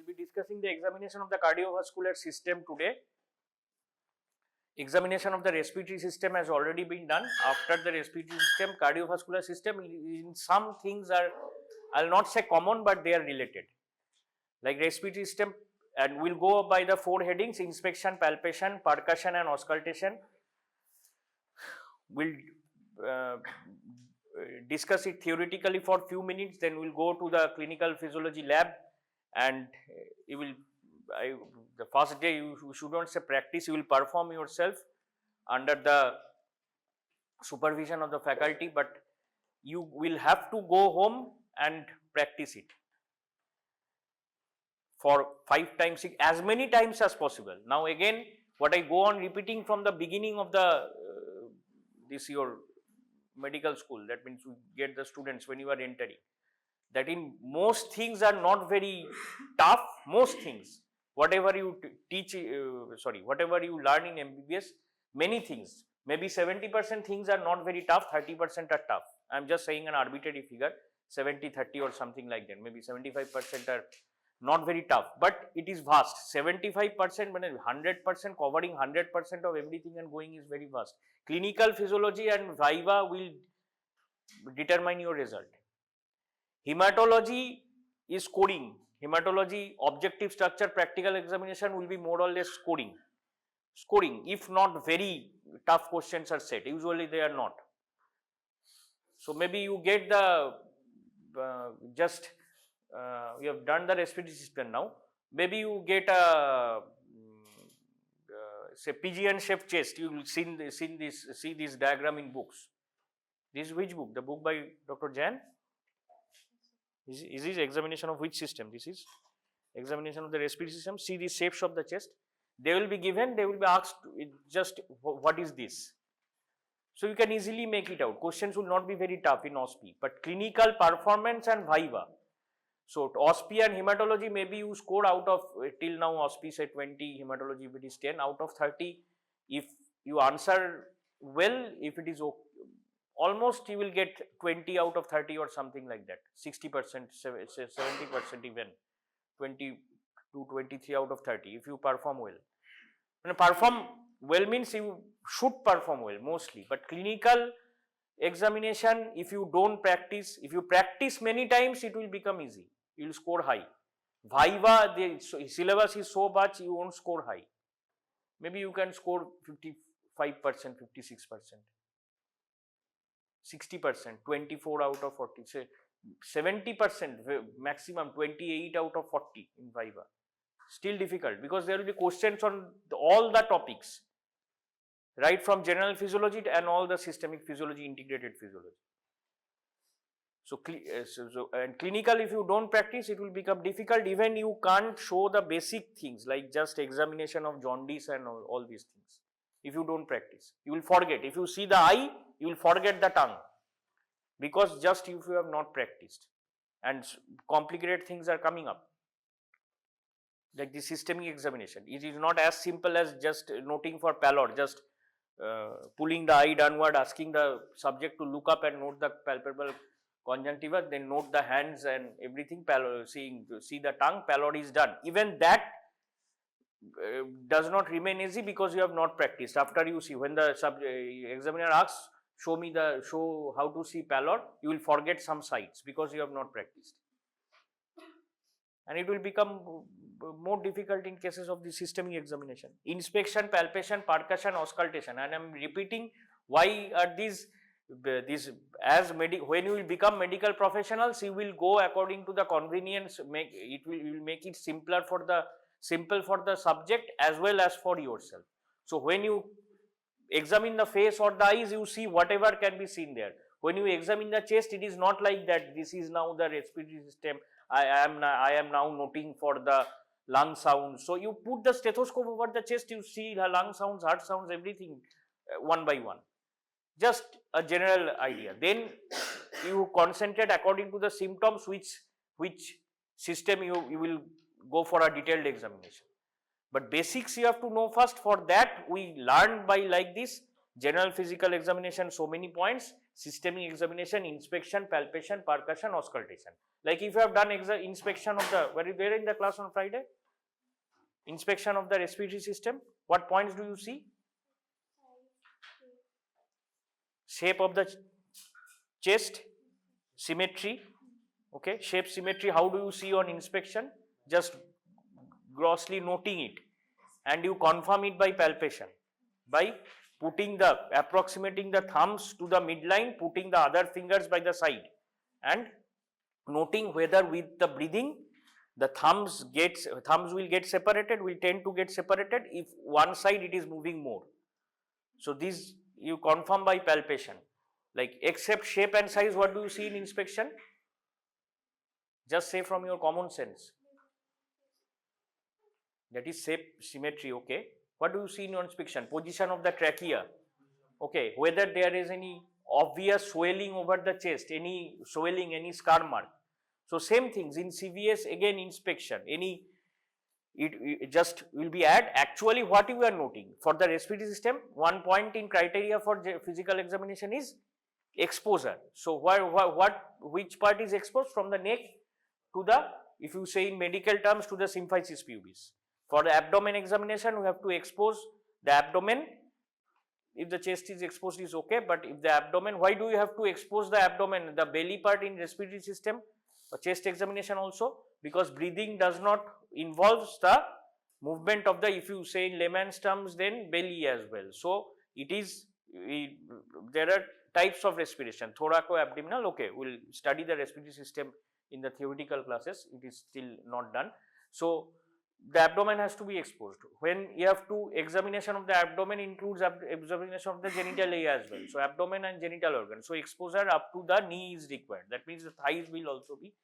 will be discussing the examination of the cardiovascular system today. Examination of the respiratory system has already been done. After the respiratory system, cardiovascular system, in some things are, I'll not say common, but they are related. Like respiratory system, and we'll go by the 4 headings: inspection, palpation, percussion and auscultation. We'll discuss it theoretically for few minutes, then we'll go to the clinical physiology lab, and you will, the first day you should not say practice, you will perform yourself under the supervision of the faculty, but you will have to go home and practice it for 5 times, 6, as many times as possible. Now again, what I go on repeating from the beginning of the this your medical school, that means you get the students when you are entering, that in most things are not very tough. Most things, whatever you teach, whatever you learn in MBBS, many things, maybe 70% things are not very tough, 30% are tough. I am just saying an arbitrary figure, 70-30 or something like that. Maybe 75% are not very tough, but it is vast. 75%, when 100% covering 100% of everything and going is very vast. Clinical physiology and viva will determine your result. Hematology is scoring. Hematology, objective structure, practical examination will be more or less scoring. If not very tough questions are set, usually they are not. So maybe you get the we have done the respiratory system now. Maybe you get a say pigeon shaped chest. You will see this diagram in books. This is which book? The book by Dr. Jain? Is this examination of which system? This is examination of the respiratory system. See the shapes of the chest. They will be given, they will be asked just what is this. So you can easily make it out. Questions will not be very tough in OSPE, but clinical performance and viva. So OSPE and hematology, maybe you score out of, till now OSPE say 20, hematology if it is 10, out of 30. If you answer well, if it is okay, almost you will get 20 out of 30 or something like that, 60%, 70% even, 20 to 23 out of 30 if you perform well. And perform well means you should perform well mostly, but clinical examination, if you don't practice, if you practice many times, it will become easy, you will score high. Viva, the syllabus is so much, you won't score high. Maybe you can score 55%, 56%. 60%, 24 out of 40, say 70%, maximum 28 out of 40 in viva. Still difficult, because there will be questions on all the topics, right from general physiology and all the systemic physiology, integrated physiology. So, and clinical, if you don't practice, it will become difficult. Even you can't show the basic things like just examination of jaundice and all these things. If you don't practice, you will forget. If you see the eye, you will forget the tongue, because just if you have not practiced, and complicated things are coming up, like the systemic examination. It is not as simple as just noting for pallor, just pulling the eye downward, asking the subject to look up and note the palpable conjunctiva, then note the hands and everything, see the tongue, pallor is done. Even that does not remain easy, because you have not practiced. After you see, when the examiner asks, show how to see pallor, you will forget some sides because you have not practiced, and it will become more difficult in cases of the systemic examination. Inspection, palpation, percussion, auscultation, and I am repeating why are these when you will become medical professionals, you will go according to the convenience. You will make it simple for the subject as well as for yourself. So when you examine the face or the eyes, you see whatever can be seen there. When you examine the chest, it is not like that. This is now the respiratory system. I am now noting for the lung sounds. So you put the stethoscope over the chest, you see the lung sounds, heart sounds, everything one by one. Just a general idea. Then you concentrate according to the symptoms, which system you will go for a detailed examination. But basics you have to know first. For that we learn by like this: general physical examination, so many points; systemic examination, inspection, palpation, percussion, auscultation. Like if you have done inspection of the, were you there in the class on Friday? Inspection of the respiratory system, what points do you see? Shape of the chest, symmetry, okay, shape, symmetry, how do you see on inspection? Just grossly noting it, and you confirm it by palpation, by putting the, approximating the thumbs to the midline, putting the other fingers by the side and noting whether with the breathing the thumbs will get separated, will tend to get separated if one side it is moving more. So this you confirm by palpation. Like except shape and size, what do you see in inspection? Just say from your common sense. That is shape, symmetry, okay. What do you see in your inspection? Position of the trachea, okay. Whether there is any obvious swelling over the chest, any swelling, any scar mark. So same things in CVS, again inspection, it just will be add actually what you are noting. For the respiratory system, one point in criteria for physical examination is exposure. So which part is exposed? From the neck to the, if you say in medical terms, to the symphysis pubis. For the abdomen examination, we have to expose the abdomen. If the chest is exposed is okay, but if the abdomen, why do you have to expose the abdomen, the belly part in respiratory system, chest examination also? Because breathing does not involves the movement of the, if you say in layman's terms, then belly as well. So it is, there are types of respiration, thoraco-abdominal, okay, we will study the respiratory system in the theoretical classes, it is still not done. So the abdomen has to be exposed. When you have to, examination of the abdomen includes examination of the genital area as well. So abdomen and genital organs. So exposure up to the knee is required. That means the thighs will also be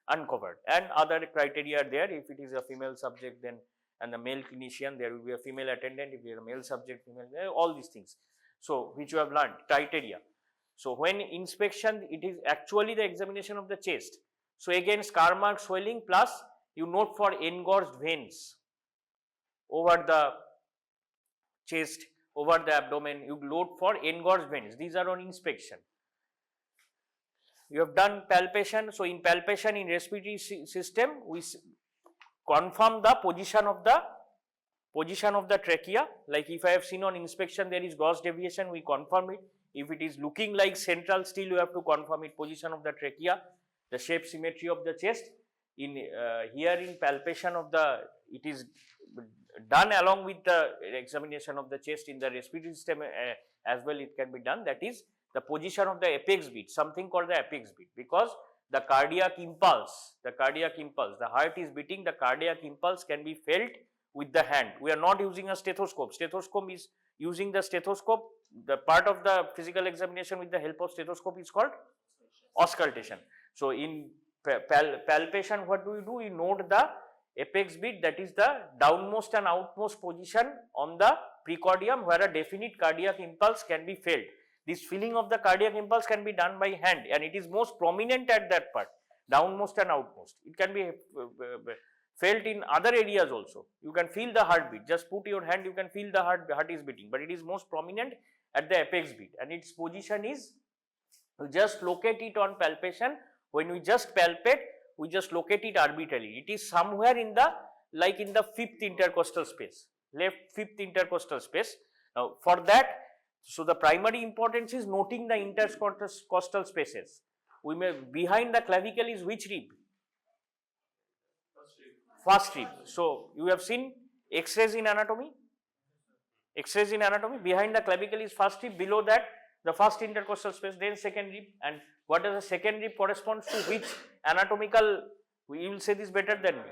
uncovered, and other criteria are there. If it is a female subject, then, and the male clinician, there will be a female attendant. If you are a male subject, female, all these things. So which you have learned, criteria. So when inspection, it is actually the examination of the chest. So again, scar mark, swelling, plus you note for engorged veins over the chest, over the abdomen, you note for engorged veins. These are on inspection. You have done palpation. So in palpation in respiratory system, we confirm the position of the trachea. Like if I have seen on inspection there is gross deviation, we confirm it. If it is looking like central, still you have to confirm it, position of the trachea, the shape, symmetry of the chest. In here in palpation of the, it is done along with the examination of the chest in the respiratory system as well, it can be done. That is the position of the apex beat, something called the apex beat, because the cardiac impulse, the heart is beating, the cardiac impulse can be felt with the hand. We are not using a stethoscope. Stethoscope is using the stethoscope. The part of the physical examination with the help of stethoscope is called auscultation. So in palpation, what do? We note the apex beat, that is the downmost and outmost position on the precordium, where a definite cardiac impulse can be felt. This feeling of the cardiac impulse can be done by hand, and it is most prominent at that part, downmost and outmost. It can be felt in other areas also. You can feel the heartbeat. Just put your hand, you can feel the heart is beating, but it is most prominent at the apex beat, and its position is, you just locate it on palpation. When we just palpate, we just locate it arbitrarily. It is somewhere in the, like in the fifth intercostal space, left fifth intercostal space. Now for that, so the primary importance is noting the intercostal spaces. We may, behind the clavicle is which rib? First rib. So you have seen X-rays in anatomy? X-rays in anatomy, behind the clavicle is first rib, below that the first intercostal space, then second rib. And what does the second rib corresponds to which anatomical, you will say this better than me,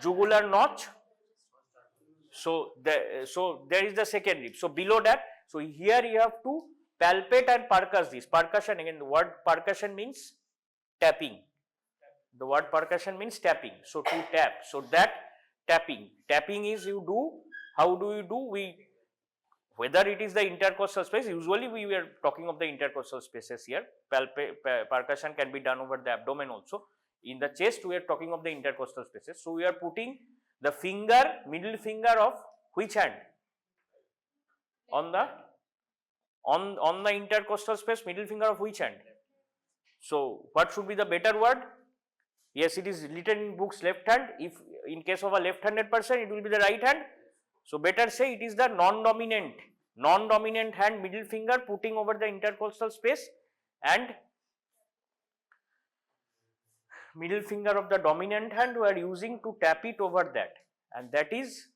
jugular notch. So there is the second rib. So below that, so here you have to palpate and percuss this. Percussion, again the word percussion means tapping. The word percussion means tapping. So to tap. So that tapping is you do, how do you do? Whether it is the intercostal space, usually we were talking of the intercostal spaces here. Percussion can be done over the abdomen also. In the chest, we are talking of the intercostal spaces. So we are putting the finger, middle finger of which hand? On the on the intercostal space, middle finger of which hand? So what should be the better word? Yes, it is written in books left hand. If in case of a left-handed person, it will be the right hand. So better say it is the non-dominant hand, middle finger putting over the intercostal space, and middle finger of the dominant hand we are using to tap it over that, and that is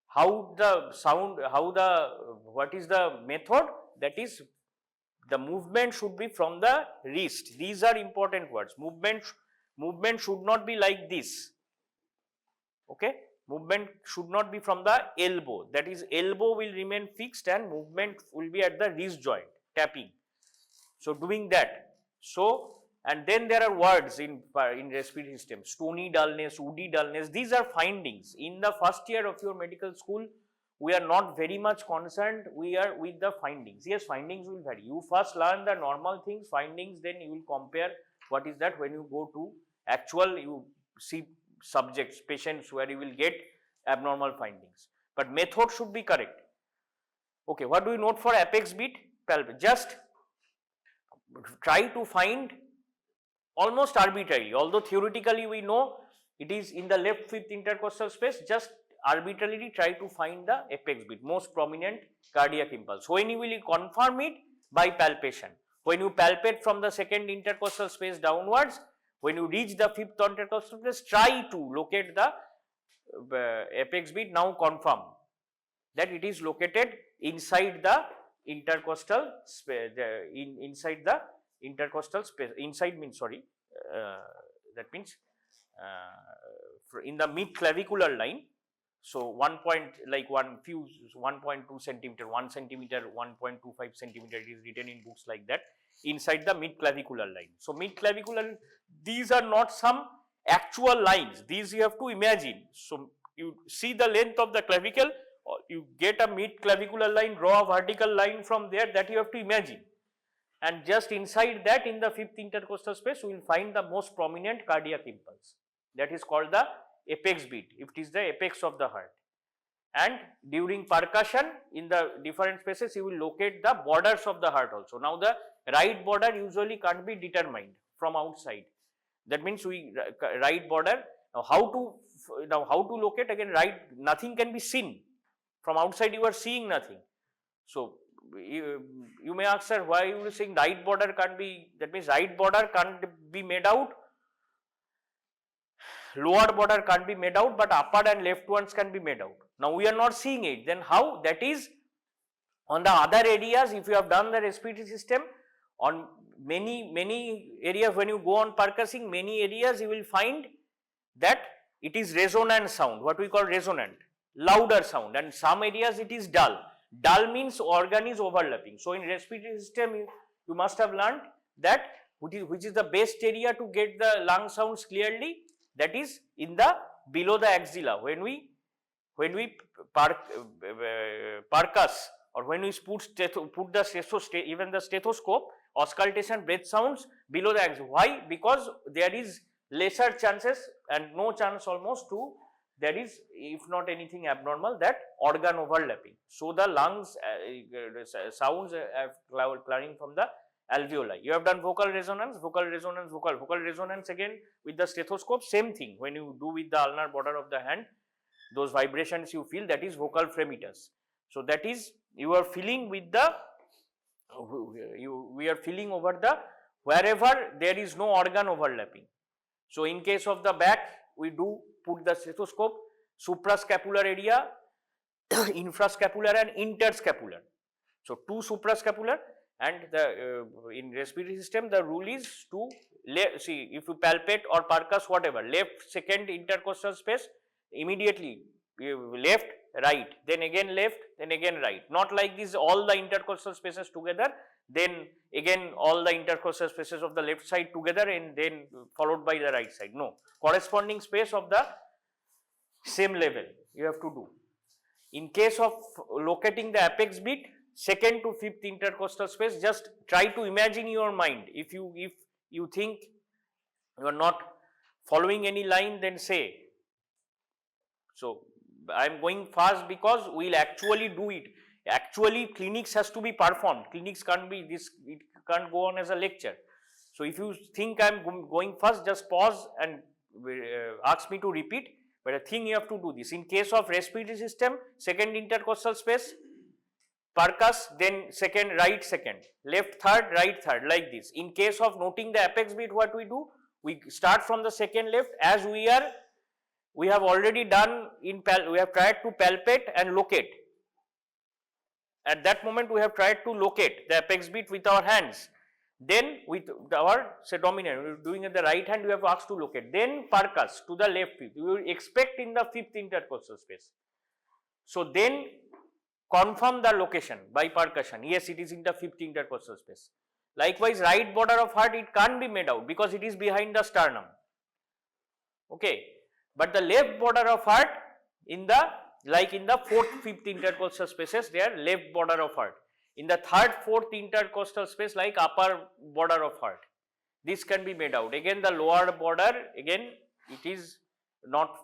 how the sound, what is the method? That is, the movement should be from the wrist. These are important words. Movement should not be like this. Okay, movement should not be from the elbow. That is, elbow will remain fixed and movement will be at the wrist joint, tapping. So doing that. So, and then there are words in respiratory system: stony dullness, woody dullness. These are findings. In the first year of your medical school, we are not very much concerned. We are with the findings. Yes, findings will vary. You first learn the normal things, findings, then you will compare what is that. When you go to actual, you see subjects, patients, where you will get abnormal findings. But method should be correct. Okay, what do we note for apex beat? Just try to find almost arbitrarily, although theoretically we know it is in the left fifth intercostal space, just arbitrarily try to find the apex beat, most prominent cardiac impulse. When you will confirm it? By palpation. When you palpate from the second intercostal space downwards, when you reach the fifth intercostal space, try to locate the apex beat. Now confirm that it is located inside the intercostal space, inside the intercostal space. Inside means, sorry, that means in the mid-clavicular line. So 1.2 centimeter, 1 centimeter, 1.25 centimeter, it is written in books like that, inside the mid-clavicular line. So mid-clavicular, these are not some actual lines, these you have to imagine. So you see the length of the clavicle, or you get a mid-clavicular line, draw a vertical line from there, that you have to imagine. And just inside that, in the fifth intercostal space, we will find the most prominent cardiac impulse. That is called the apex beat. It is the apex of the heart. And during percussion, in the different spaces, you will locate the borders of the heart also. Now the right border usually can't be determined from outside. That means right border. Now how to locate? Again, nothing can be seen from outside. You are seeing nothing. So you may ask, sir, why you are saying right border can't be? That means right border can't be made out. Lower border can't be made out, but upper and left ones can be made out. Now we are not seeing it. Then how? That is, on the other areas, if you have done the respiratory system, on many areas, when you go on percussing, many areas you will find that it is resonant sound, what we call resonant, louder sound, and some areas it is dull. Dull means organ is overlapping. So in respiratory system, you must have learned that which is the best area to get the lung sounds clearly. That is in the below the axilla. When we percuss, or when we put the even the stethoscope, auscultation breath sounds below the axilla. Why? Because there is lesser chances and no chance almost to, there is, if not anything abnormal, that organ overlapping. So the lungs sounds claring from the alveoli. You have done vocal resonance, vocal resonance again with the stethoscope, same thing. When you do with the ulnar border of the hand, those vibrations you feel, that is vocal fremitus. So that is, you are feeling with the, we are feeling over the, wherever there is no organ overlapping. So in case of the back, we do put the stethoscope, suprascapular area, infrascapular and interscapular. So two suprascapular. And the in respiratory system, the rule is to see, if you palpate or percuss whatever, left second intercostal space, immediately left, right, then again left, then again right. Not like this, all the intercostal spaces together, then again all the intercostal spaces of the left side together, and then followed by the right side. No, corresponding space of the same level you have to do. In case of locating the apex beat, second to fifth intercostal space, just try to imagine in your mind. If you think you are not following any line, then say. So I am going fast because we will actually do it. Actually, clinics has to be performed. Clinics can't be this, it can't go on as a lecture. So if you think I'm going first, just pause and ask me to repeat. But I think you have to do this. In case of respiratory system, second intercostal space, percuss, then second, right second, left third, right third, like this. In case of noting the apex beat, what we do? We start from the second left, as we have already done in we have tried to palpate and locate. At that moment, we have tried to locate the apex beat with our hands. Then with our dominant, we are doing at the right hand, we have asked to locate. Then percuss to the left fifth. We will expect in the fifth intercostal space. So then confirm the location by percussion. Yes, it is in the fifth intercostal space. Likewise, right border of heart, it can't be made out because it is behind the sternum. Okay, but the left border of heart in the, like in the fourth, fifth intercostal spaces, they are left border of heart. In the third, fourth intercostal space, like upper border of heart, this can be made out. Again, the lower border, again, it is not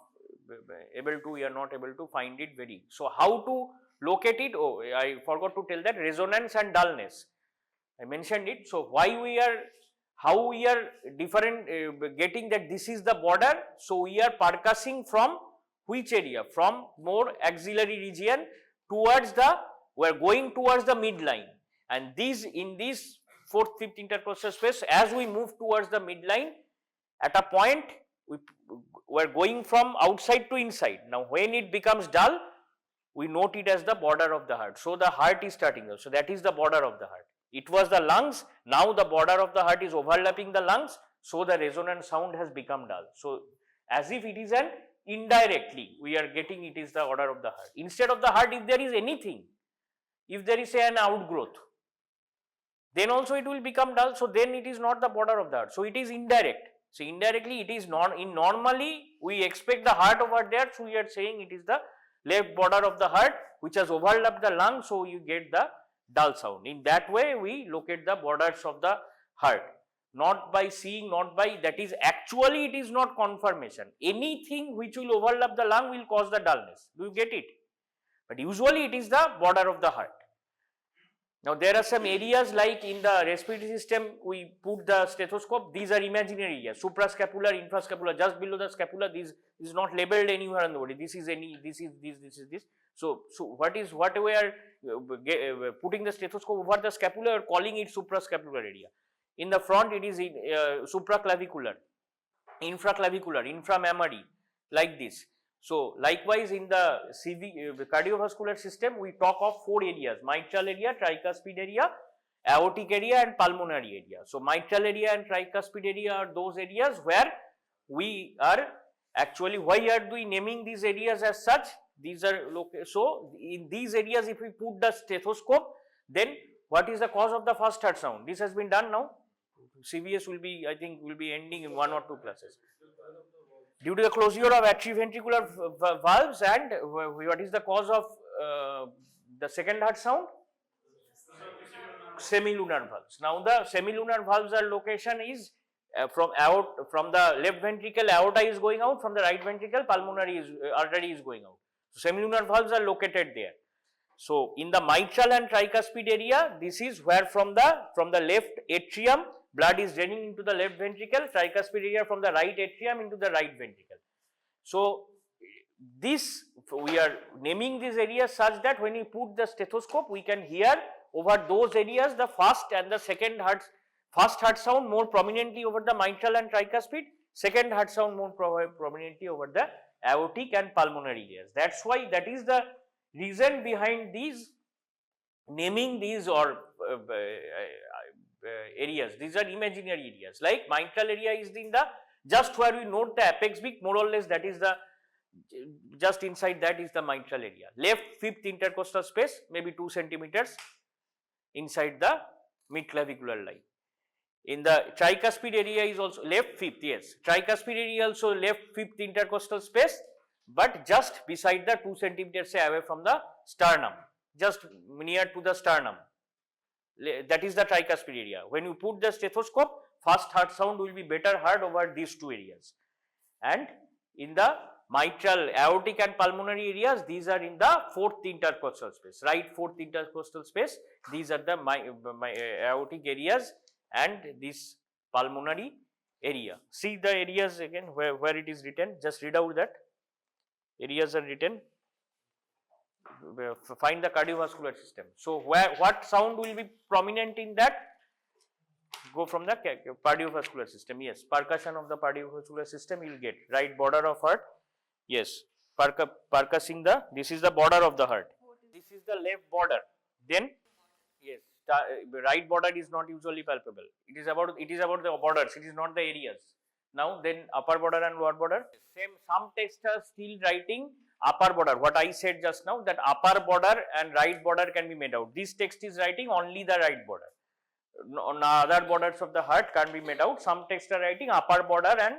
able to, we are not able to find it very. So how to locate it? Oh, I forgot to tell that resonance and dullness. I mentioned it. So why we are, how we are different, getting that this is the border. So we are percussing from which area? From more axillary region towards the, we are going towards the midline, and these, in this fourth, fifth intercostal space, as we move towards the midline, at a point we are going from outside to inside. Now when it becomes dull, we note it as the border of the heart. So the heart is starting there. So that is the border of the heart. It was the lungs, now the border of the heart is overlapping the lungs, so the resonant sound has become dull. So as if it is an indirectly, we are getting it is the order of the heart. Instead of the heart, if there is anything, if there is an outgrowth, then also it will become dull. So then it is not the border of the heart. So it is indirect. So indirectly it is not, in normally we expect the heart over there. So we are saying it is the left border of the heart which has overlapped the lung. So you get the dull sound. In that way we locate the borders of the heart. Not by seeing, not by, that is actually it is not confirmation. Anything which will overlap the lung will cause the dullness. Do you get it? But usually it is the border of the heart. Now there are some areas like in the respiratory system, we put the stethoscope. These are imaginary areas, suprascapular, infrascapular, just below the scapula. This is not labeled anywhere on the body. This is any, this is this, this is this. So what we are putting the stethoscope over the scapula, or calling it suprascapular area. In the front it is supraclavicular, infraclavicular, inframammary, like this. So likewise in the cardiovascular system, we talk of four areas: mitral area, tricuspid area, aortic area and pulmonary area. So mitral area and tricuspid area are those areas where we are actually, why are we naming these areas as such? These are so in these areas, if we put the stethoscope, then what is the cause of the first heart sound? This has been done now. CVS will be, I think, will be ending in 1 or 2 classes. Due to the closure of atrioventricular valves, and what is the cause of the second heart sound? Semilunar valves. Now the semilunar valves are location is from the left ventricle, aorta is going out, from the right ventricle, pulmonary is artery is going out. So semilunar valves are located there. So in the mitral and tricuspid area, this is where from the left atrium, blood is draining into the left ventricle, tricuspid area from the right atrium into the right ventricle. So this, we are naming these areas such that when you put the stethoscope, we can hear over those areas the first and the second heart, first heart sound more prominently over the mitral and tricuspid, second heart sound more prominently over the aortic and pulmonary areas. That's why, that is the reason behind these naming these or areas. These are imaginary areas. Like mitral area is in the, just where we note the apex beat, more or less that is the, just inside that is the mitral area. Left fifth intercostal space, maybe 2 centimeters inside the mid-clavicular line. In the tricuspid area is also left fifth, yes. Tricuspid area also left fifth intercostal space, but just beside the 2 centimeters away from the sternum, just near to the sternum. That is the tricuspid area. When you put the stethoscope, first heart sound will be better heard over these two areas. And in the mitral, aortic and pulmonary areas, these are in the fourth intercostal space, right fourth intercostal space. These are the aortic areas and this pulmonary area. See the areas again where it is written, just read out that areas are written. Find the cardiovascular system. So what sound will be prominent in that? Go from the cardiovascular system. Yes, percussion of the cardiovascular system you will get. Right border of heart. Yes, percussing this is the border of the heart. This is the left border. Then yes, right border is not usually palpable. It is about the borders. It is not the areas. Now then upper border and lower border. Same, some texts are still writing upper border. What I said just now, that upper border and right border can be made out. This text is writing only the right border. On other borders of the heart can't be made out. Some texts are writing upper border and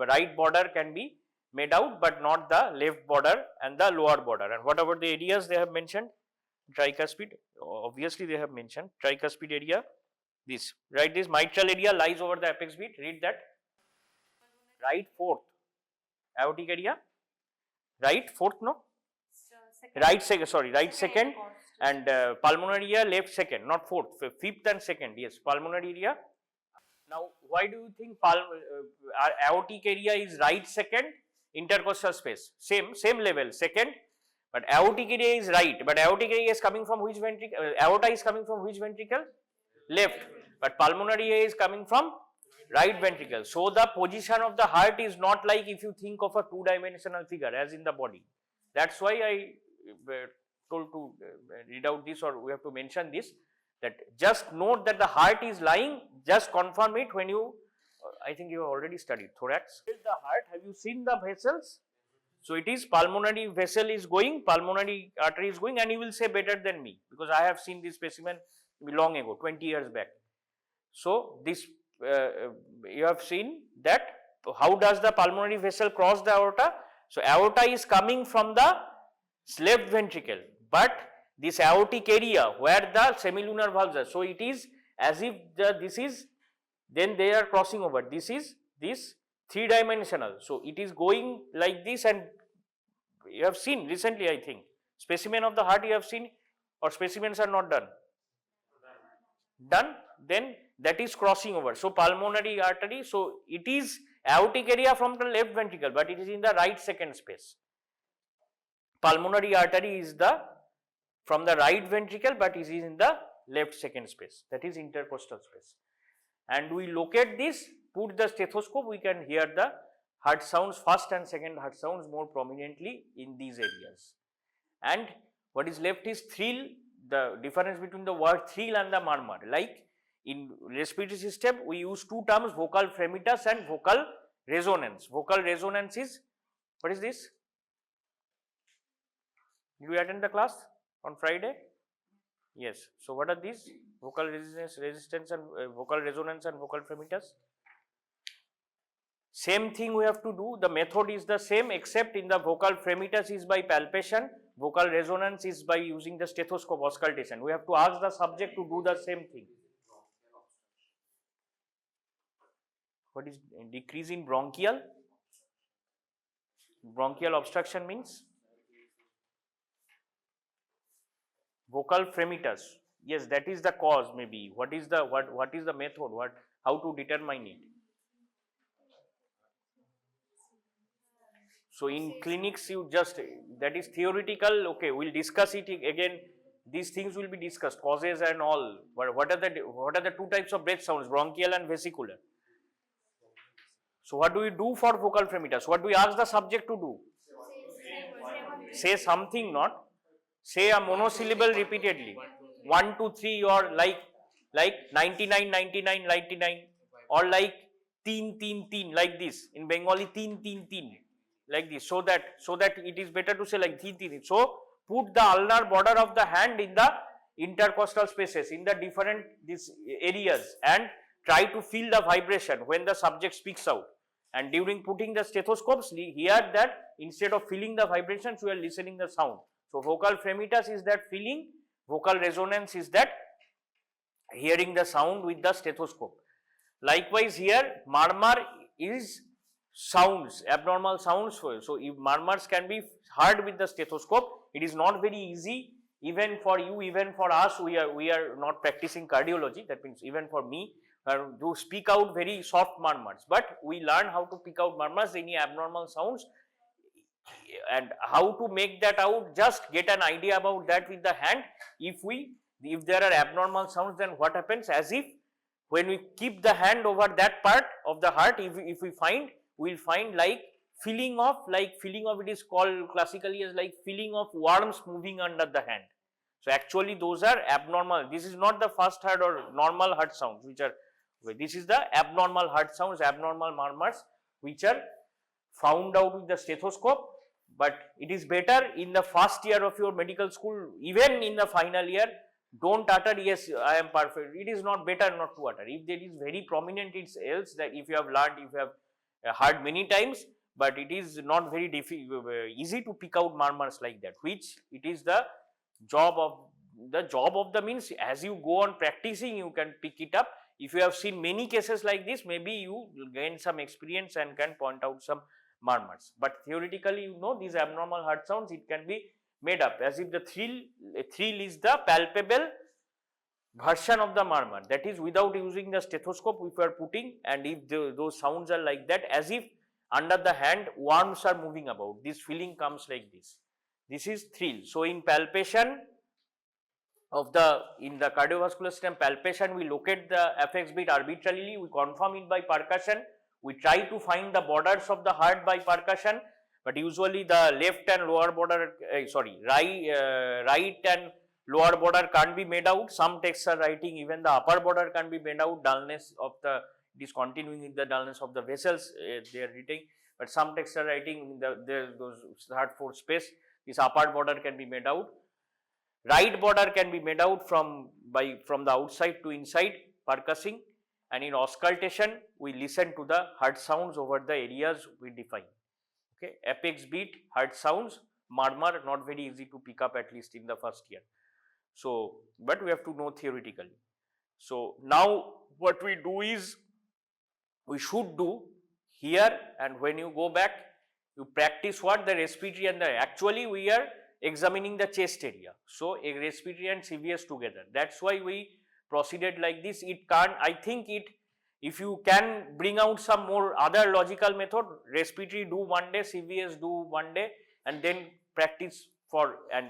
right border can be made out, but not the left border and the lower border. And what about the areas they have mentioned? Tricuspid, obviously they have mentioned tricuspid area. This, right, this mitral area lies over the apex beat. Read that. Right fourth, aortic area. Right fourth, no? Right second, sorry, right second, and pulmonary area left second, not fourth, fifth and second. Yes, pulmonary area. Now, why do you think aortic area is right second, intercostal space? Same level, second, but aortic area is right. But aortic area is coming from which ventricle? Aorta is coming from which ventricle? Left. But pulmonary area is coming from right ventricle. So the position of the heart is not like if you think of a two-dimensional figure as in the body. That's why I told to read out this, or we have to mention this, that just note that the heart is lying, just confirm it when you, I think you have already studied thorax. The heart, have you seen the vessels? So it is pulmonary vessel is going, pulmonary artery is going, and you will say better than me because I have seen this specimen long ago, 20 years back. So this you have seen that how does the pulmonary vessel cross the aorta? So aorta is coming from the left ventricle, but this aortic area where the semilunar valves are, so it is as if this is, then they are crossing over. This is this three-dimensional. So it is going like this, and you have seen recently, I think, specimen of the heart you have seen, or specimens are not done? Done. Then that is crossing over. So pulmonary artery, so it is aortic area from the left ventricle, but it is in the right second space. Pulmonary artery is from the right ventricle, but it is in the left second space, that is intercostal space. And we locate this, put the stethoscope, we can hear the heart sounds, first and second heart sounds more prominently in these areas. And what is left is thrill, the difference between the word thrill and the murmur. Like in respiratory system, we use two terms, vocal fremitus and vocal resonance. Vocal resonance is, what is this? Did you attend the class on Friday? Yes. So what are these? Vocal resistance and vocal resonance and vocal fremitus. Same thing we have to do. The method is the same, except in the vocal fremitus is by palpation, vocal resonance is by using the stethoscope auscultation. We have to ask the subject to do the same thing. What is decrease in bronchial? Bronchial obstruction means vocal fremitus. Yes, that is the cause maybe. What is the method? How to determine it? So in clinics you just, that is theoretical, okay, we'll discuss it again. These things will be discussed, causes and all. What are the two types of breath sounds, bronchial and vesicular? So what do we do for vocal fremitus? What do we ask the subject to do? Say something, not say a monosyllable repeatedly. 1, 2, 3, or like 99, 99, 99, or like teen, teen, teen, like this. In Bengali, teen, teen, teen, like this. So that it is better to say like teen, teen. So put the ulnar border of the hand in the intercostal spaces, in the different these areas, and try to feel the vibration when the subject speaks out. And during putting the stethoscopes, hear that instead of feeling the vibrations, we are listening the sound. So vocal fremitus is that feeling, vocal resonance is that hearing the sound with the stethoscope. Likewise here, murmur is sounds, abnormal sounds. So if murmurs can be heard with the stethoscope, it is not very easy even for you, even for us. We are not practicing cardiology. That means even for me, to speak out very soft murmurs, but we learn how to pick out murmurs, any abnormal sounds, and how to make that out. Just get an idea about that with the hand. If there are abnormal sounds, then what happens? As if when we keep the hand over that part of the heart, if we find, we'll find like feeling of it is called classically as like feeling of worms moving under the hand. So actually those are abnormal. This is not the first heart or normal heart sounds which are, this is the abnormal heart sounds, abnormal murmurs which are found out with the stethoscope. But it is better in the first year of your medical school, even in the final year, don't utter yes I am perfect. It is not better not to utter. If there is very prominent, it's else that if you have learned, if you have heard many times, but it is not very easy to pick out murmurs like that, which it is the job of the means as you go on practicing you can pick it up. If you have seen many cases like this, maybe you gain some experience and can point out some murmurs. But theoretically, you know, these abnormal heart sounds, it can be made up as if the thrill is the palpable version of the murmur, that is without using the stethoscope if you are putting, and if those sounds are like that, as if under the hand worms are moving about, this feeling comes like this. This is thrill. So in palpation of in the cardiovascular system palpation, we locate the apex beat arbitrarily, we confirm it by percussion, we try to find the borders of the heart by percussion, but usually the left and lower border, right and lower border can't be made out. Some texts are writing even the upper border can be made out, dullness of the, it is continuing with the dullness of the vessels, they are writing, but some texts are writing those heart force space, this upper border can be made out. Right border can be made out from the outside to inside percussing, and in auscultation we listen to the heart sounds over the areas we define. Okay, apex beat, heart sounds, murmur, not very easy to pick up at least in the first year. So, but we have to know theoretically. So now what we do is, we should do here, and when you go back, you practice what? The respiratory and the, actually we are examining the chest area. So a respiratory and CVS together. That's why we proceeded like this. It can't, I think it, if you can bring out some more other logical method, respiratory do one day, CVS do one day, and then practice for, and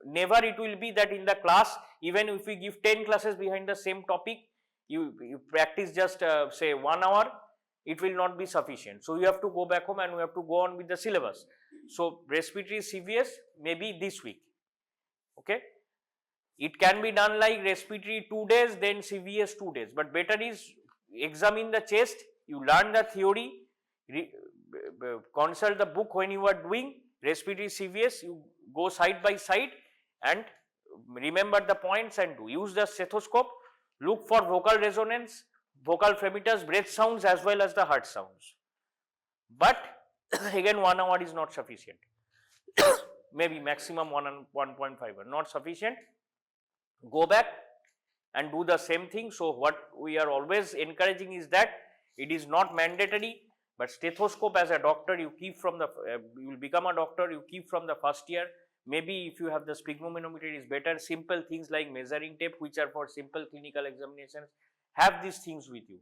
never it will be that in the class, even if we give 10 classes behind the same topic, you practice just say 1 hour, it will not be sufficient. So you have to go back home and we have to go on with the syllabus. So respiratory CVS maybe this week. Okay, it can be done like respiratory 2 days, then CVS 2 days, but better is examine the chest, you learn the theory, consult the book when you are doing respiratory CVS, you go side by side and remember the points and do. Use the stethoscope, look for vocal resonance, vocal fremiters, breath sounds as well as the heart sounds. But again 1 hour is not sufficient. Maybe maximum 1.5 hour, not sufficient. Go back and do the same thing. So what we are always encouraging is that it is not mandatory, but stethoscope as a doctor you keep from the, you will become a doctor, you keep from the first year. Maybe if you have the sphygmomanometer, it is better. Simple things like measuring tape, which are for simple clinical examinations, have these things with you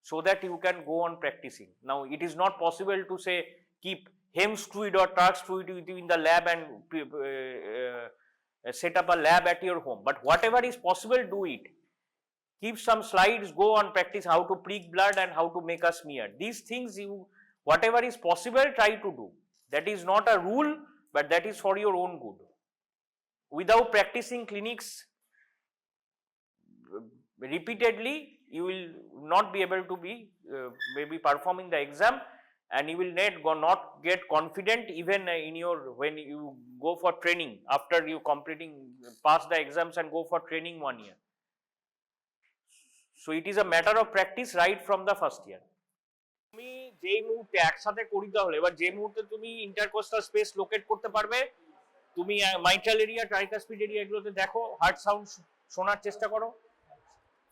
so that you can go on practicing. Now it is not possible to say keep Hems fluid or Turk's fluid with you in the lab and set up a lab at your home, but whatever is possible, do it. Keep some slides, go on practice how to prick blood and how to make a smear. These things, you whatever is possible, try to do. That is not a rule, but that is for your own good. Without practicing clinics repeatedly, you will not be able to be maybe performing the exam, and you will not get confident even in your, when you go for training after you pass the exams and go for training 1 year. So it is a matter of practice right from the first year. তুমি যেই মুহূর্তে একসাথে করি তাহলে, এবার যে মুহূর্তে তুমি ইন্টারকোস্টাল স্পেস লোকেট করতে পারবে, তুমি মাইট্রাল এরিয়া, ট্রাইকাসপিড এরিয়া এগুলোতে দেখো, হার্ট সাউন্ড শোনার চেষ্টা করো।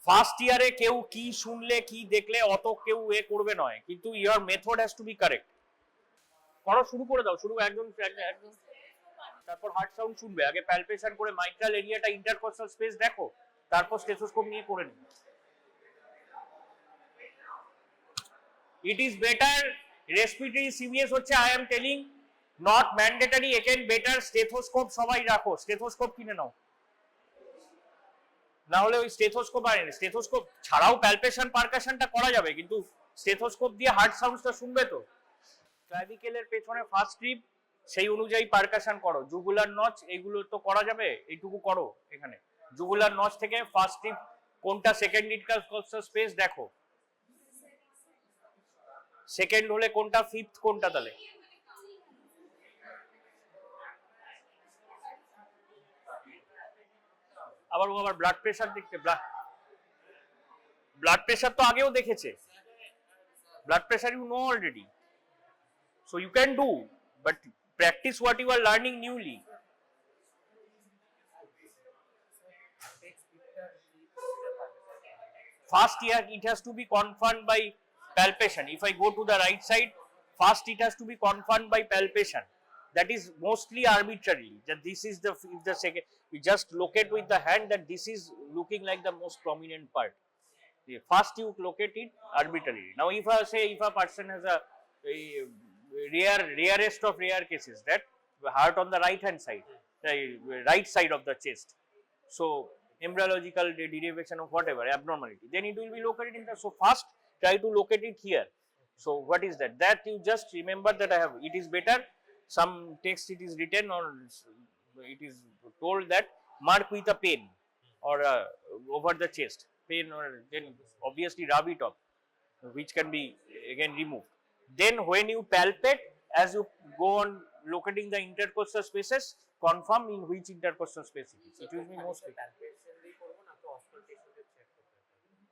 ফার্স্ট ইয়ারে কেউ কি শুনলে কি দেখলে অত কেউ করবে নয়, কিন্তু your method has to be correct. করো, শুরু করে দাও, শুরু একদম একদম। তারপর হার্ট সাউন্ড শুনবে, আগে প্যালপেশন করে মাইট্রাল এরিয়াটা, ইন্টারকস্টাল স্পেস দেখো, তারপর স্টেথোস্কোপ নিয়ে করে নিও। It is better respiratory CVS হচ্ছে I am telling not mandatory, again better stethoscope সবাই রাখো, স্টেথোস্কোপ কিনে নাও, না হলে ওই স্টেথোস্কোপ আর স্টেথোস্কোপ ছাড়াও প্যালপেশন পারকাশনটা করা যাবে, কিন্তু স্টেথোস্কোপ দিয়ে হার্ট সাউন্ডসটা শুনবে তো। ক্লাভিকেলের পেছনে ফার্স্ট স্ট্রিপ, সেই অনুযায়ী পারকাশন করো। জুগুলার নচ এইগুলো তো করা যাবে, এইটুকু করো এখানে। জুগুলার নচ থেকে ফার্স্ট স্ট্রিপ কোনটা, সেকেন্ড ইন্টারকস্টাল স্পেস দেখো, সেকেন্ড হলে কোনটা, ফিফথ কোনটা, তাহলে আবার ও আবার ব্লাড প্রেশার দেখতে, ব্লাড প্রেশার তো আগেও দেখেছে, blood pressure you know already, so you can do, but practice what you are learning newly. First here it has to be confirmed by palpation. If I go to the right side, first it has to be confirmed by palpation. That is mostly arbitrary, that this is the, if the second we just locate with the hand that this is looking like the most prominent part, first you locate it arbitrarily. Now if I say, if a person has a rarest of rare cases, that heart on the right hand side, the right side of the chest, so embryological derivation of whatever abnormality, then it will be located in the, so first try to locate it here. So what is that, that you just remember that I have, it is better, some text it is written or it is told that mark with a pen or over the chest, pen, or then obviously rub it off, which can be again removed. Then when you palpate, as you go on locating the intercostal spaces, confirm in which intercostal space it is. It will be mostly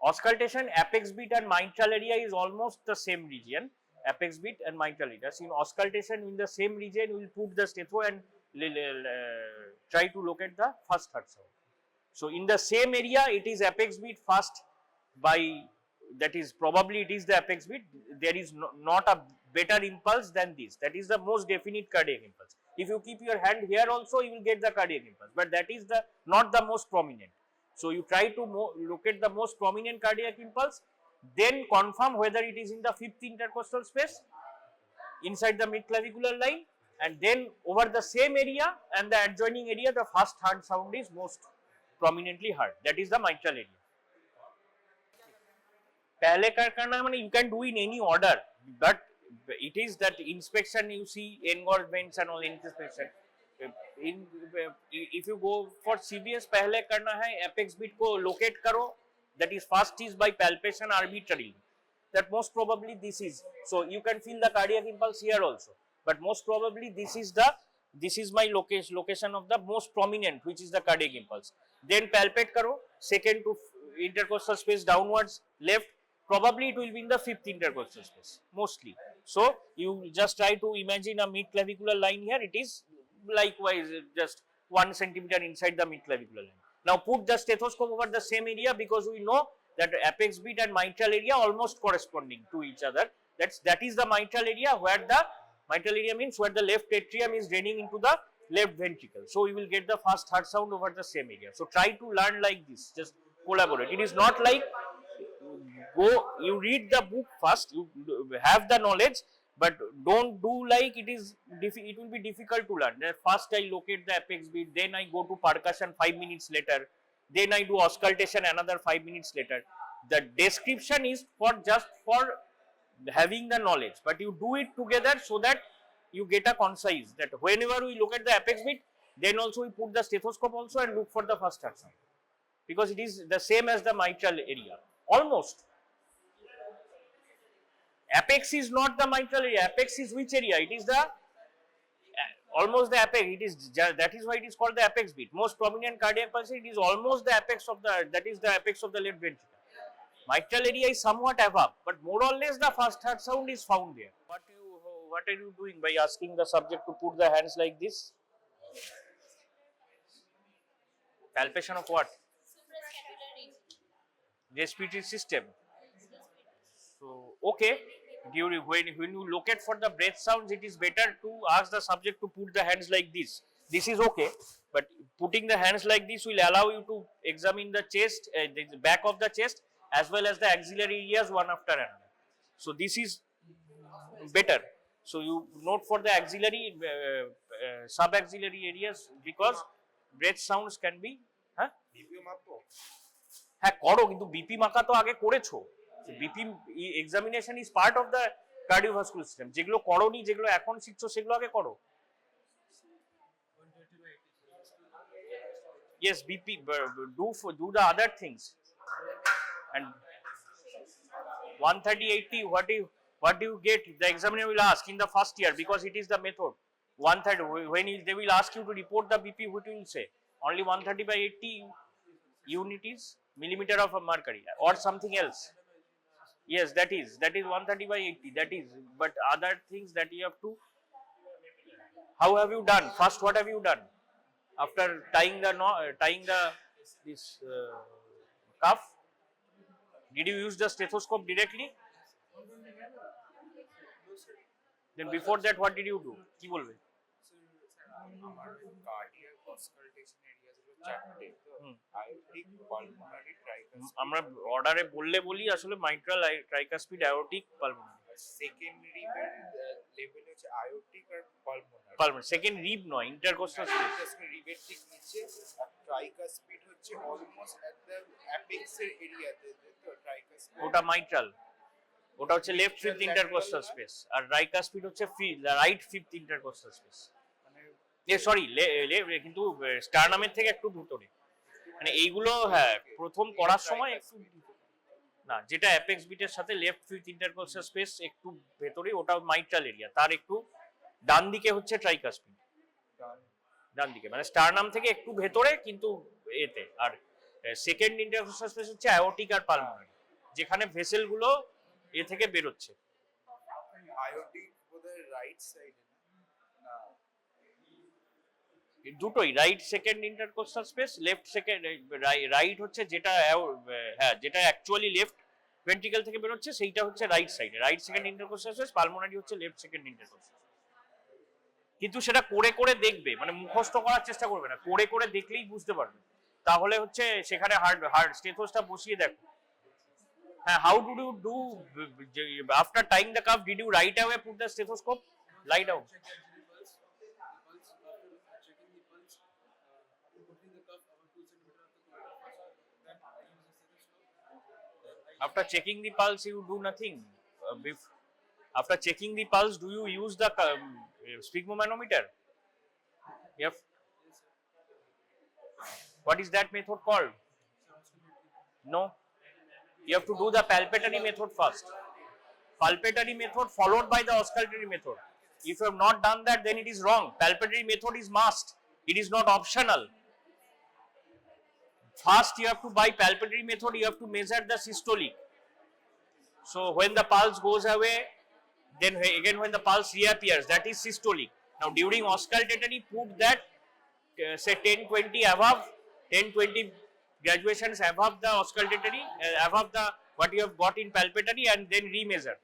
auscultation. Apex beat and mitral area is almost the same region. Apex beat and mitral area. So in auscultation, in the same region, we will put the stethoscope and try to locate the first heart sound. So in the same area, it is apex beat first by, that is probably it is the apex beat. There is not a better impulse than this. That is the most definite cardiac impulse. If you keep your hand here also, you will get the cardiac impulse, but that is the not the most prominent. So you try to locate the most prominent cardiac impulse, then confirm whether it is in the fifth intercostal space inside the mid-clavicular line, and then over the same area and the adjoining area, the first heart sound is most prominently heard. That is the mitral area. पहले करना माने you can do in any order, but it is that inspection you see engorgements and all inspection. In if you go for CVS, पहले करना है apex beat को locate करो, that is first is by palpation arbitrarily, that most probably this is, so you can feel the cardiac impulse here also, but most probably this is my location of the most prominent, which is the cardiac impulse. Then palpate karo, second to intercostal space downwards left, probably it will be in the fifth intercostal space mostly. So you just try to imagine a mid-clavicular line here, it is likewise just 1 centimeter inside the mid-clavicular line. Now put the stethoscope over the same area, because we know that apex beat and mitral area almost corresponding to each other. That is the mitral area, where the mitral area means where the left atrium is draining into the left ventricle. So you will get the first heart sound over the same area. So try to learn like this, just collaborate. It is not like you read the book first, you have the knowledge, but don't do like it will be difficult to learn. First I locate the apex beat, then I go to percussion 5 minutes later, then I do auscultation another 5 minutes later. The description is just for having the knowledge, but you do it together so that you get a concise, that whenever we look at the apex beat, then also we put the stethoscope also and look for the first heart sound, because it is the same as the mitral area almost. Apex is not the mitral area. Apex is which area? It is the almost the apex. It is that is why it is called the apex beat. Most prominent cardiac pulse. It is almost the apex of the, that is the apex of the left ventricle. Mitral area is somewhat above, but more or less the first heart sound is found there. What are you doing by asking the subject to put the hands like this? Palpation of what? Respiratory system. So okay. When you locate for the breath sounds, it is better to ask the subject to put the hands like this. This is okay, but putting the hands like this will allow you to examine the chest, the back of the chest, as well as the axillary areas one after another. So this is better. So you note for the axillary, sub-axillary areas, because breath sounds can be. হ্যাঁ করো, কিন্তু BP মাকা তো আগে করেছো। BP examination is part of the cardiovascular system. যেগুলো করোনি, যেগুলো এখন শিখছো, সেগুলো আগে করো। Yes, BP, do the other things. And 130/80, what do you get? The examiner will ask in the first year, because it is the method. 130, when they will ask you to report the BP, what will you say? Only 130/80 unit is millimeter of mercury, or something else. Yes, that is 130/80. That is, but other things that you have to. How have you done? First, what have you done? After tying this cuff, did you use the stethoscope directly? Then before that, what did you do? কি বলবে? আমার cardiac auscultation areas হলো চারটে, তো আয়োটিক, pulmonary, tricuspid. আমরা অর্ডারে বলি আসলে mitral, tricuspid, aortic, pulmonary. Secondary level হচ্ছে আয়োটিক আর পালমোনারি। পালমোনারি সেকেন্ড রিব নয়, ইন্টারকোস্টাল স্পেস। রিবের ঠিক নিচে। আর ট্রাইকাসপিড হচ্ছে অলমোস্ট এট দ্য অ্যাপেক্স এর এরিয়াতে, তো ট্রাইকাসপিড ওটা মাইট্রাল, ওটা হচ্ছে লেফট ফিফথ ইন্টারকোস্টাল স্পেস। আর ট্রাইকাসপিড হচ্ছে right fifth intercostal space. Sorry, কিন্তু স্টারনামের থেকে একটু ভিতরে, মানে এইগুলো হ্যাঁ প্রথম করার সময় একটু না, যেটা অ্যাপেক্স বিটের সাথে লেফট ফিফথ ইন্টারকোস্টাল স্পেস একটু ভেতরে, ওটা মাইট্রাল এরিয়া। তার একটু ডান দিকে হচ্ছে ট্রাইকাসপিড, ডান দিকে মানে স্টারনাম থেকে একটু ভেতরে, কিন্তু এতে। আর সেকেন্ড ইন্টারকোস্টাল স্পেস হচ্ছে আয়োটিক আর পালমোনারি, যেখানে ভেসেল গুলো এ থেকে বেরোচ্ছে। আয়োটিক বোধহয় রাইট সাইডে না, দুটোই right second intercostal space, left second, right হচ্ছে যেটা হ্যাঁ যেটা অ্যাকচুয়ালি লেফট ভেন্ট্রিকল থেকে বেরোচ্ছে, সেইটা হচ্ছে রাইট সাইডে, right second intercostal space. Pulmonary হচ্ছে লেফট সেকেন্ড ইন্টারকোস্টাল। কিন্তু সেটা করে দেখবে, মানে মুখস্থ করার চেষ্টা করবে না, করে দেখলেই বুঝতে পারবে। তাহলে হচ্ছে সেখানে হার্ড স্টেথোসটা বসিয়ে দেখো। হ্যাঁ, how do you do after tying the cuff? Did you right away put the stethoscope? Lie down. After checking the pulse, you do nothing. After checking the pulse, do you use the sphygmomanometer? Yep. What is that method called? No. You have to do the palpatory method first. Palpatory method followed by the auscultatory method. If you have not done that, then it is wrong. Palpatory method is must. It is not optional. First, you have to, by palpatory method, you have to measure the systolic. So when the pulse goes away, then again when the pulse reappears, that is systolic. Now during auscultatory, put that say 10-20 above, 10-20 graduations above the auscultatory, above the what you have got in palpatory, and then remeasure.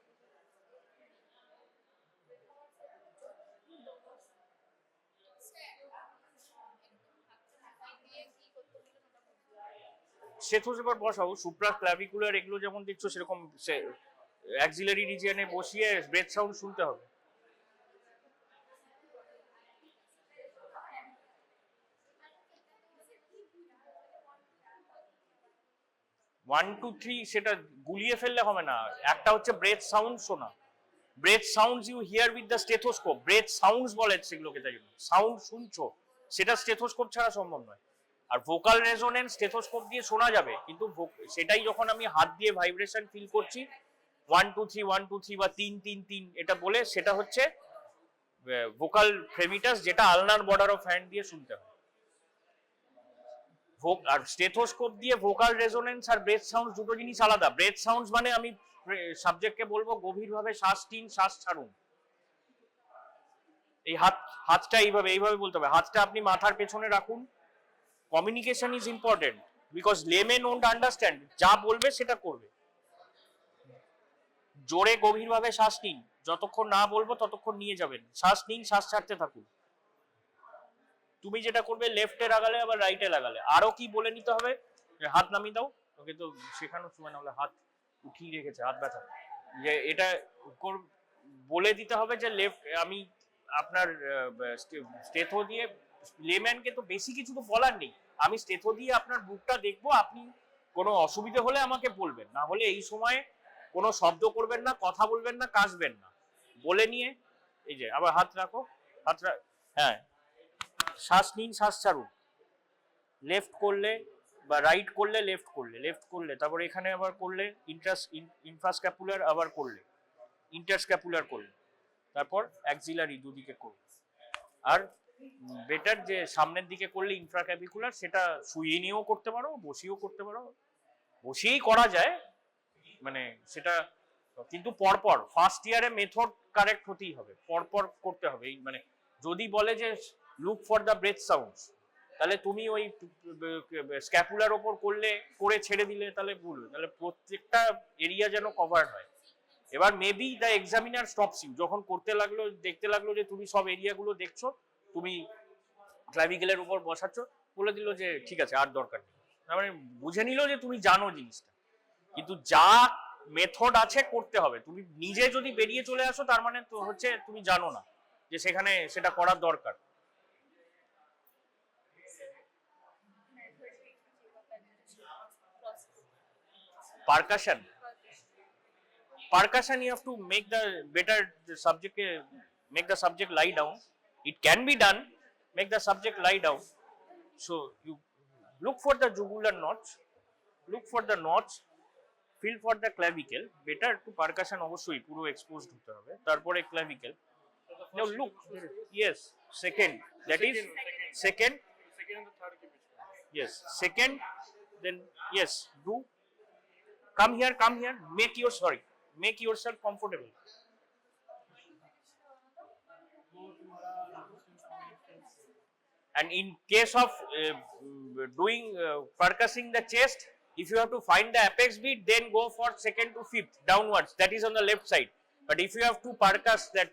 Stethoscope বসাও, supra clavicular এগুলো যেমন দেখছো সেরকম axillary রিজিয়নে বসিয়ে breadth sound শুনতে হবে। 1 2 3 সেটা গুলিয়ে ফেললে হবে না। একটা হচ্ছে ব্রেথ সাউন্ড শোনা, breath sounds you hear with the stethoscope, breath sounds বলে সেগুলোকে, তাই জন্য সাউন্ড শুনছো, সেটা স্টেথোস্কোপ ছাড়া সম্ভব নয়। আর ভোকাল রেজোনেন্স স্টেথোস্কোপ দিয়ে শোনা যাবে, কিন্তু সেটাই যখন আমি হাত দিয়ে ভাইব্রেশন ফিল করছি 1 2 3 1 2 3 বা 3 3 3 এটা বলে, সেটা হচ্ছে ভোকাল ফ্রেমিটাস, যেটা আলনার বর্ডার অফ হ্যান্ড দিয়ে শুনতে হয়। আর স্টেথোস্কোপ দিয়ে ভোকাল রেজোনেন্স আর ব্রেথ সাউন্ডস দুটো জিনিস আলাদা। ব্রেথ সাউন্ডস মানে আমি সাবজেক্টকে বলবো গভীরভাবে শ্বাস নিন, শ্বাস ছাড়ুন। এই হাতটা এইভাবে বলতে হবে, হাতটা আপনি মাথার পেছনে রাখুন। Communication is important because laymen won't understand, যা বলবে সেটা করবে। জোরে গভীরভাবে শ্বাস নিন, যতক্ষণ না বলবো ততক্ষণ নিয়ে যাবেন, শ্বাস নিন, শ্বাস ছাড়তে থাকুন। তুমি যেটা করবে লেফটে লাগালে আবার রাইটে লাগালে, আরো কি বলে নিতে হবে, হাত নামিয়ে দাও, ওকে তো শেখানোর সময় না হলে হাত উঠিয়ে রেখেছে, হাত ব্যথা, যে এটা বলে দিতে হবে যে লেফট, আমি আপনার স্টেথো দিয়ে, লেম্যানকে তো বেশি কিছু তো বলার নেই, আমি স্টেথো দিয়ে আপনার বুকটা দেখবো, আপনি কোনো অসুবিধা হলে আমাকে বলবেন, না হলে এই সময় কোনো শব্দ করবেন না, কথা বলবেন না, কাশবেন না, বলে নিয়ে এই যে আবার হাত রাখো, হ্যাঁ, শ্বাস নিন, শ্বাস ছাড়ুন, লেফট করলে বা রাইট করলে, লেফট করলে তারপর এখানে আবার করলে, ইনফ্রাস্ক্যাপুলার আবার করলে, ইন্টারস্ক্যাপুলার করলে, তারপর অ্যাক্সিলারি দুদিকে করলে। আর বেটার যে সামনের দিকে করলে ইনফ্রাক্যাভিকুলার, সেটা শুয়ে নিয়েও করতে পারো, বসিয়েও করতে পারো, বসিয়েই করা যায়, মানে সেটা কিন্তু পরপর ফার্স্ট ইয়ারে মেথড কারেক্ট হতেই হবে, পরপর করতে হবে। মানে যদি বলে যে look for the breath sounds, তাহলে তুমি ওই স্ক্যাপুলার ওপর করলে, করে ছেড়ে দিলে তাহলে ভুল, তাহলে প্রত্যেকটা এরিয়া যেন কভার হয়। এবার maybe the examiner stops you, যখন করতে লাগলো, দেখতে লাগলো যে তুমি সব এরিয়াগুলো দেখছো, তুমি ক্লাভিকেলের উপর বসাচ্ছ, বলে দিল যে ঠিক আছে আর দরকার নেই, মানে বুঝে নিল যে তুমি জানো জিনিসটা, কিন্তু যা মেথড আছে করতে হবে। তুমি নিজে যদি বেরিয়ে চলে আসো, তার মানে তো হচ্ছে তুমি জানো না যে সেখানে সেটা করার দরকার। Percussion. Percussion, you have to make the better subject, make the subject lie down. It can be done. Make the subject lie down. So you look for the jugular notch. Look for the notch. Feel for the clavicle. Better to percussion অবশ্যই পুরো exposed হতে হবে, তারপরে clavicle. Now look. Yes. Second. That is second. Second and the third. Yes. Second. Then yes. Do. Come here. Make yourself comfortable. And in case of doing percussing the chest, if you have to find the apex beat, then go for second to fifth downwards, that is on the left side. But if you have to percuss that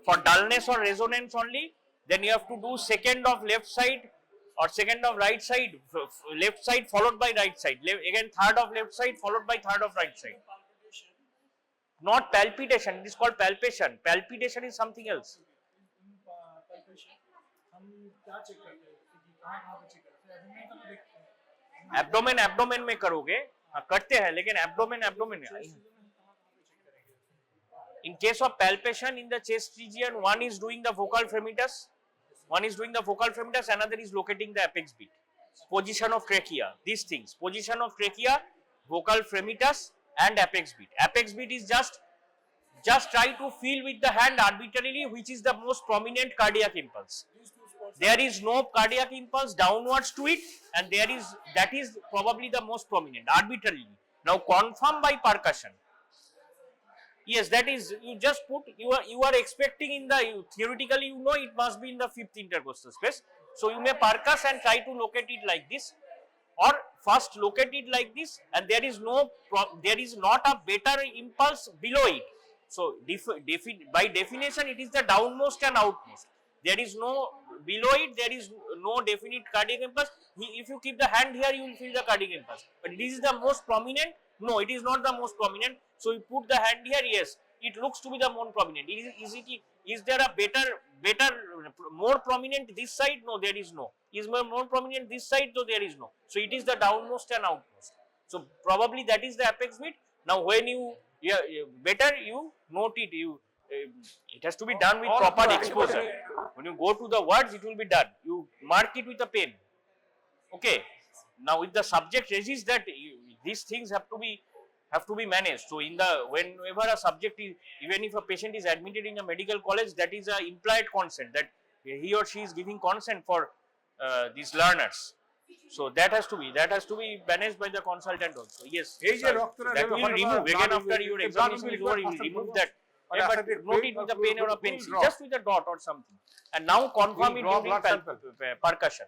for dullness or resonance only, then you have to do second of left side or second of right side, left side followed by right side, again third of left side followed by third of right side. Not palpitation, it is called palpation. Palpitation is something else. Abdomen में करोगे, करते हैं, लेकिन abdomen in case of palpation in the chest region, one is doing the vocal fremitus, another is locating the apex beat, position of trachea, these things, position of trachea, vocal fremitus and apex beat is just try to feel with the hand arbitrarily which is the most prominent cardiac impulse. There is no cardiac impulse downwards to it, and that is probably the most prominent arbitrarily. Now confirm by percussion. Yes, that is, you just put, you are expecting in the, theoretically you know it must be in the fifth intercostal space, so you may percuss and try to locate it like this, or first locate it like this, and there is not a better impulse below it. So by definition it is the downmost and outmost. There is no below it, there is no definite cardiac impulse. If you keep the hand here, you will feel the cardiac impulse, but this is the most prominent. No, it is not the most prominent. So you put the hand here, yes, it looks to be the more prominent. Is there a better more prominent this side? No, there is no. Is more prominent this side? So there is no. So it is the downmost and outmost. So probably that is the apex beat. Now when you better you note it, it has to be done with proper exposure. When you go to the words, it will be done. You mark it with a pen. Okay. Now if the subject resists that, these things have to be managed. So whenever a subject is, even if a patient is admitted in a medical college, that is a implied consent, that he or she is giving consent for these learners. So that has to be managed by the consultant also. Yes, that will remove again after your examination is over. You will remove that. Yeah, but note it with a pen or a pencil, just with a dot or something. And now confirm it during percussion.